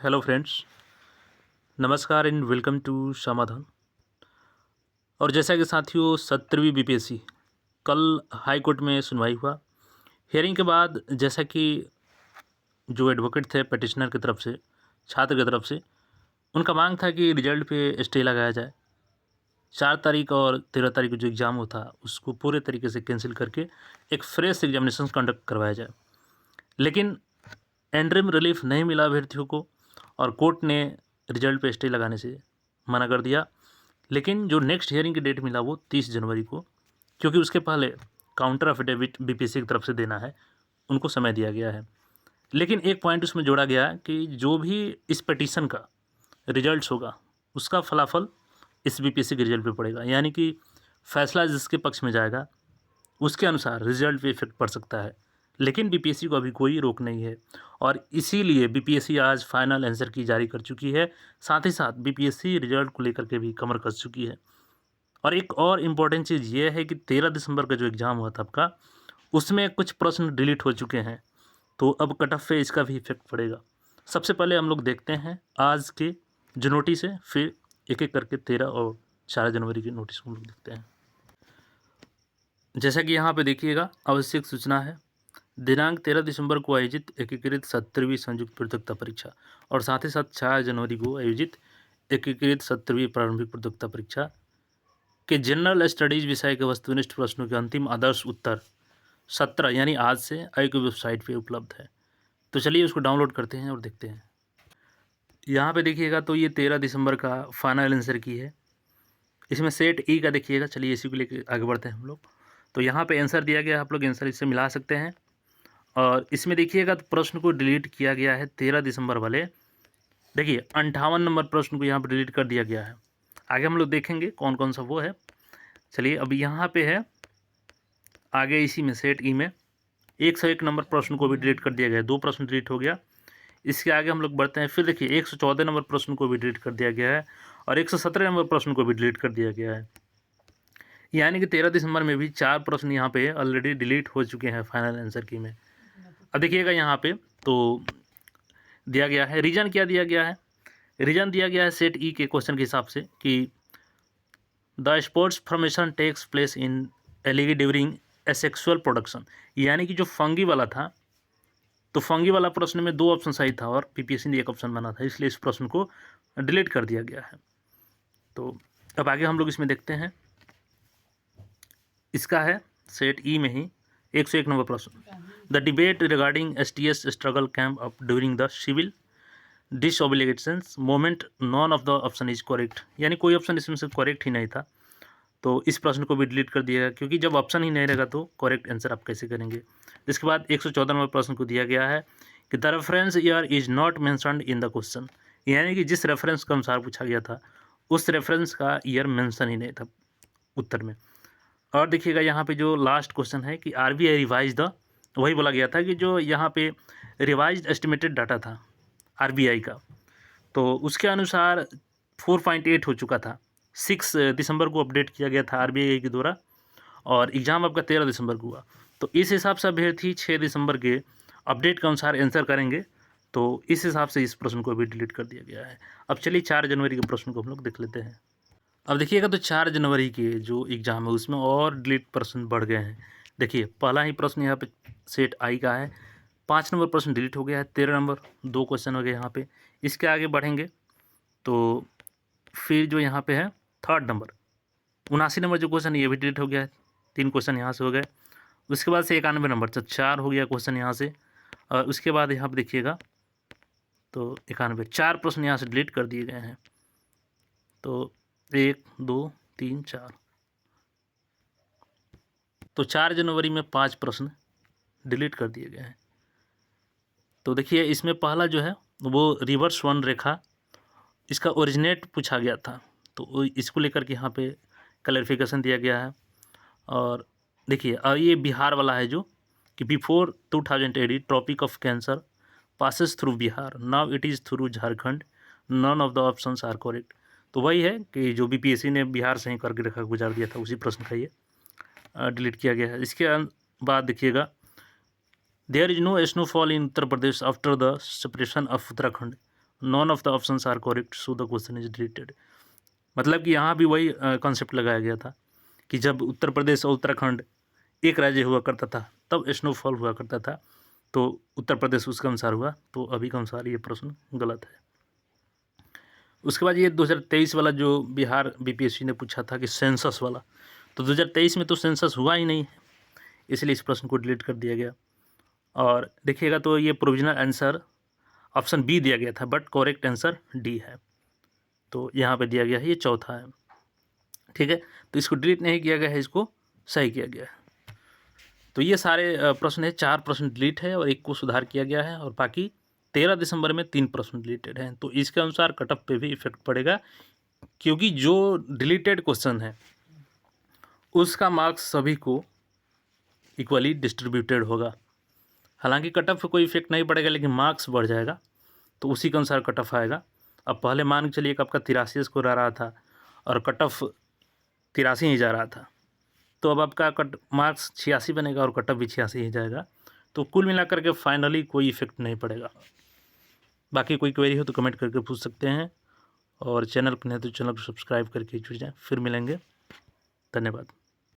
Hello friends, नमस्कार and welcome to समाधान। और जैसा कि साथियों 17वीं बीपीएससी कल हाई कोर्ट में सुनवाई हुआ। हियरिंग के बाद जैसा कि जो एडवोकेट थे पिटिशनर की तरफ से, छात्र की तरफ से, उनका मांग था कि रिजल्ट पे स्टे लगाया जाए। 4 तारीख और 13 तारीख को जो एग्ज़ाम होता उसको पूरे तरीके से कैंसिल करके एक फ्रेश एग्जामिनेशन कंडक्ट करवाया जाए। लेकिन एंटरिम रिलीफ नहीं मिला अभ्यर्थियों को और कोर्ट ने रिजल्ट पे स्टे लगाने से मना कर दिया। लेकिन जो नेक्स्ट हियरिंग की डेट मिला वो 30 जनवरी को, क्योंकि उसके पहले काउंटर अफिडेविट बीपीएससी की तरफ से देना है, उनको समय दिया गया है। लेकिन एक पॉइंट उसमें जोड़ा गया है कि जो भी इस पिटीशन का रिजल्ट्स होगा उसका फलाफल इस बीपीएससी के रिजल्ट पे पड़ेगा, यानी कि फैसला जिसके पक्ष में जाएगा उसके अनुसार रिजल्ट पे इफेक्ट पड़ सकता है। लेकिन बीपीएससी को अभी कोई रोक नहीं है और इसीलिए बीपीएससी आज फाइनल आंसर की जारी कर चुकी है। साथ ही साथ बीपीएससी रिजल्ट को लेकर के भी कमर कस चुकी है। और एक और इम्पॉर्टेंट चीज़ ये है कि 13 दिसंबर का जो एग्ज़ाम हुआ था आपका, उसमें कुछ प्रश्न डिलीट हो चुके हैं, तो अब कट ऑफ पे इसका भी इफेक्ट पड़ेगा। सबसे पहले हम लोग देखते हैं आज के जो नोटिस है, फिर एक एक करके 13 और 4 जनवरी के नोटिस को हम लोग देखते हैं। जैसा कि यहाँ पे देखिएगा, आवश्यक सूचना है, दिनांक 13 दिसंबर को आयोजित एकीकृत 17वीं संयुक्त प्रतियोगिता परीक्षा और साथ ही साथ 4 जनवरी को आयोजित एकीकृत 17वीं प्रारंभिक प्रतियोगिता परीक्षा के जनरल स्टडीज विषय के वस्तुनिष्ठ प्रश्नों के अंतिम आदर्श उत्तर 17 यानी आज से आयोग की वेबसाइट पे उपलब्ध है। तो चलिए उसको डाउनलोड करते हैं और देखते हैं। यहाँ पे देखिएगा तो ये 13 दिसंबर का फाइनल आंसर की है। इसमें सेट ई का देखिएगा। चलिए इसी को लेकर आगे बढ़ते हैं हम लोग। तो यहाँ पे आंसर दिया गया है, आप लोग आंसर इससे मिला सकते हैं। और इसमें देखिएगा तो प्रश्न को डिलीट किया गया है 13 दिसंबर वाले। देखिए 58 नंबर प्रश्न को यहाँ पर डिलीट कर दिया गया है। आगे हम लोग देखेंगे कौन कौन सा वो है। चलिए अब यहाँ पे है आगे इसी में सेट ई में 101 नंबर प्रश्न को भी डिलीट कर दिया गया है। 2 प्रश्न डिलीट हो गया। इसके आगे हम लोग बढ़ते हैं। फिर देखिए 114 नंबर प्रश्न को भी डिलीट कर दिया गया है और 117 नंबर प्रश्न को भी डिलीट कर दिया गया है। यानी कि 13 दिसंबर में भी 4 प्रश्न यहाँ पे ऑलरेडी डिलीट हो चुके हैं फाइनल आंसर की में। अब देखिएगा यहाँ पे तो दिया गया है, रीजन क्या दिया गया है। रीजन दिया गया है सेट ई के क्वेश्चन के हिसाब से कि the spores formation takes place in algae during asexual production, यानी कि जो फंगी वाला था, तो फंगी वाला प्रश्न में 2 ऑप्शन सही था और पीपीएससी ने 1 ऑप्शन बना था, इसलिए इस प्रश्न को डिलीट कर दिया गया है। तो अब आगे हम लोग इसमें देखते हैं। इसका है सेट ई में ही 101 नंबर प्रश्न, the debate regarding STS struggle came up during the civil disobligations movement, none of the option is correct, यानी कोई ऑप्शन इसमें से करेक्ट ही नहीं था। तो इस प्रश्न को भी डिलीट कर दिया गया, क्योंकि जब ऑप्शन ही नहीं रहेगा तो करेक्ट आंसर आप कैसे करेंगे। इसके बाद 114 नंबर प्रश्न को दिया गया है कि the reference year is not mentioned in the question, यानी कि जिस रेफरेंस के अनुसार पूछा गया था उस रेफरेंस का ईयर मेंशन ही नहीं था उत्तर में। और देखिएगा यहाँ पे जो लास्ट क्वेश्चन है कि आरबीआई रिवाइज द, वही बोला गया था कि जो यहाँ पे रिवाइज्ड एस्टिमेटेड डाटा था आरबीआई का, तो उसके अनुसार 4.8 हो चुका था। 6 दिसंबर को अपडेट किया गया था आरबीआई के द्वारा और एग्ज़ाम आपका 13 दिसंबर को हुआ। तो इस हिसाब से अभ्यर्थी 6 दिसंबर के अपडेट के अनुसार आंसर करेंगे। तो इस हिसाब से इस प्रश्न को भी डिलीट कर दिया गया है। अब चलिए 4 जनवरी के प्रश्न को हम लोग देख लेते हैं। अब देखिएगा तो 4 जनवरी के जो एग्ज़ाम है उसमें और डिलीट प्रश्न बढ़ गए हैं। देखिए पहला ही प्रश्न यहाँ पे सेट आई का है, 5 नंबर प्रश्न डिलीट हो गया है। 13 नंबर 2 क्वेश्चन हो गए यहाँ पे। इसके आगे बढ़ेंगे तो फिर जो यहाँ पे है थर्ड नंबर 79 नंबर जो क्वेश्चन ये भी डिलीट हो गया है। 3 क्वेश्चन यहाँ से हो गए। उसके बाद से 91 नंबर तो 4 हो गया क्वेश्चन यहाँ से। और उसके बाद यहाँ पर देखिएगा तो 91 4 प्रश्न यहाँ से डिलीट कर दिए गए हैं। तो 1 2 3 4, तो 4 जनवरी में 5 प्रश्न डिलीट कर दिए गए हैं। तो देखिए इसमें पहला जो है वो रिवर्स वन रेखा, इसका ओरिजिनेट पूछा गया था, तो इसको लेकर के यहाँ पे क्लैरिफिकेशन दिया गया है। और देखिए ये बिहार वाला है जो कि before 2080 Tropic of Cancer passes through Bihar, now it is through Jharkhand, none of the options are correct. तो वही है कि जो बीपीएससी ने बिहार से ही करके रेखा गुजार दिया था, उसी प्रश्न का ये डिलीट किया गया है। इसके बाद देखिएगा there is no snowfall in Uttar Pradesh after the separation of Uttarakhand, none of the options are correct so the question is deleted. मतलब कि यहाँ भी वही कॉन्सेप्ट लगाया गया था कि जब उत्तर प्रदेश और उत्तराखंड एक राज्य हुआ करता था तब स्नोफॉल हुआ करता था, तो उत्तर प्रदेश उसके अनुसार हुआ, तो अभी के अनुसार ये प्रश्न गलत है। उसके बाद ये 2023 वाला जो बिहार बीपीएससी ने पूछा था कि सेंसस वाला, तो 2023 में तो सेंसस हुआ ही नहीं है, इसलिए इस प्रश्न को डिलीट कर दिया गया। और देखिएगा तो ये प्रोविजनल आंसर ऑप्शन बी दिया गया था, बट करेक्ट आंसर डी है, तो यहाँ पे दिया गया है ये चौथा है। ठीक है, तो इसको डिलीट नहीं किया गया है, इसको सही किया गया है। तो ये सारे प्रश्न है, 4 प्रश्न डिलीट है और 1 को सुधार किया गया है, और बाकी 13 दिसंबर में 3 प्रश्न डिलीटेड हैं। तो इसके अनुसार कट ऑफ पे भी इफेक्ट पड़ेगा, क्योंकि जो डिलीटेड क्वेश्चन है उसका मार्क्स सभी को इक्वली डिस्ट्रीब्यूटेड होगा। हालांकि कट ऑफ पे कोई इफेक्ट नहीं पड़ेगा, लेकिन मार्क्स बढ़ जाएगा, तो उसी के अनुसार कट ऑफ आएगा। अब पहले मान के चलिए कि आपका 83 स्कोर आ रहा था और कट ऑफ 83 ही जा रहा था, तो अब आपका कट मार्क्स 86 बनेगा और कट ऑफ भी 86 ही जाएगा। तो कुल मिलाकर के फाइनली कोई इफेक्ट नहीं पड़ेगा। बाकी कोई क्वेरी हो तो कमेंट करके पूछ सकते हैं, और चैनल पर नहीं तो चैनल को सब्सक्राइब करके जुड़ जाएं। फिर मिलेंगे, धन्यवाद।